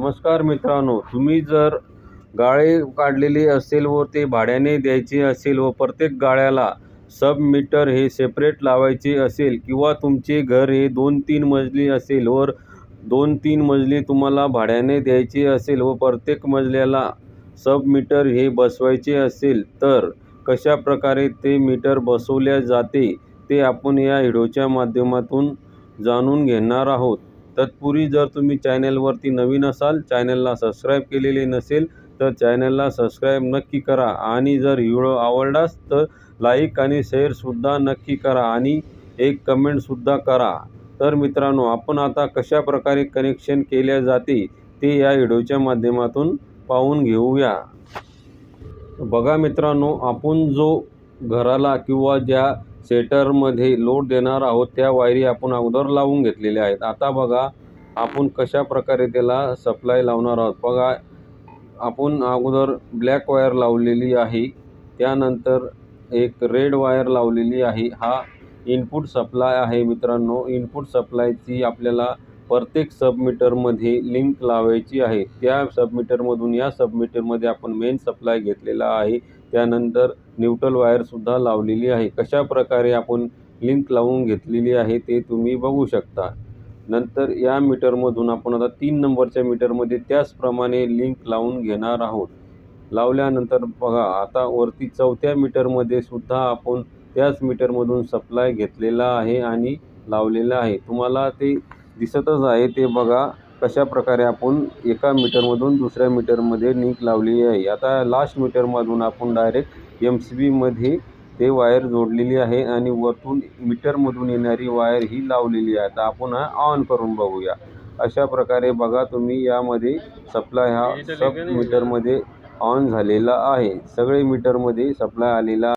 नमस्कार मित्रांनो, तुम्ही जर गाळे काढलेली असेल व ते भाड्याने द्यायची असेल व प्रत्येक गाळ्याला सब मीटर हे सेपरेट लावायचे असेल किंवा तुमचे घर हे 2-3 मजली असेल व 2-3 मजली तुम्हाला भाड्याने द्यायची असेल व प्रत्येक मजल्याला सब मीटर हे बसवायचे असेल तर कशा प्रकारे ते मीटर बसवल्या जाते ते आपण या व्हिडिओच्या माध्यमातून जाणून घेणार आहोत। तत्पूर्वी जर तुम्ही चॅनलवरती नवीन असाल, चॅनलला सबस्क्राईब केलेले नसेल तर चॅनलला सबस्क्राईब नक्की करा आणि जर व्हिडिओ आवडलास तर लाईक आणि शेअरसुद्धा नक्की करा आणि एक कमेंटसुद्धा करा। तर मित्रांनो, आपण आता कशा प्रकारे कनेक्शन केले जाते ते या व्हिडिओच्या माध्यमातून पाहून घेऊया। बघा मित्रांनो, आपण जो घराला किंवा ज्या सेटरमध्ये लोड देणार आहोत त्या वायरी आपण अगोदर लावून घेतलेल्या आहेत। आता बघा आपण कशा प्रकारे त्याला सप्लाय लावणार आहोत। बघा, आपण अगोदर ब्लॅक वायर लावलेली आहे, त्यानंतर एक रेड वायर लावलेली आहे। हा इनपुट सप्लाय आहे मित्रांनो। इनपुट सप्लायची आपल्याला प्रत्येक सबमीटरमध्ये लिंक लावायची आहे। त्या सबमीटरमधून या सबमीटरमध्ये आपण मेन सप्लाय घेतलेला आहे, त्यानंतर न्यूट्रल वायरसुद्धा लावलेली आहे। कशा प्रकारे आपण लिंक लावून घेतलेली आहे ते तुम्ही बघू शकता। नंतर या मीटरमधून आपण आता 3 नंबरच्या मीटरमध्ये त्याचप्रमाणे लिंक लावून घेणार आहोत। लावल्यानंतर बघा आता वरती 4थ्या मीटरमध्ये सुद्धा आपण त्याच मीटरमधून सप्लाय घेतलेला आहे आणि लावलेला आहे। तुम्हाला ते दिसतच आहे, ते बघा कशा प्रकारे आपण एका मीटरमधून दुसऱ्या मीटरमध्ये लिंक लावलेली आहे। आता लास्ट मीटरमधून आपण डायरेक्ट MCBमध्ये ते वायर जोडलेली आहे आणि वरतून मीटरमधून येणारी वायर ही लावलेली आहे। आता आपण ऑन करून बघूया। अशा प्रकारे बघा तुम्ही यामध्ये सप्लाय हा सब मीटरमध्ये ऑन झालेला आहे। सगळे मीटरमध्ये सप्लाय आलेला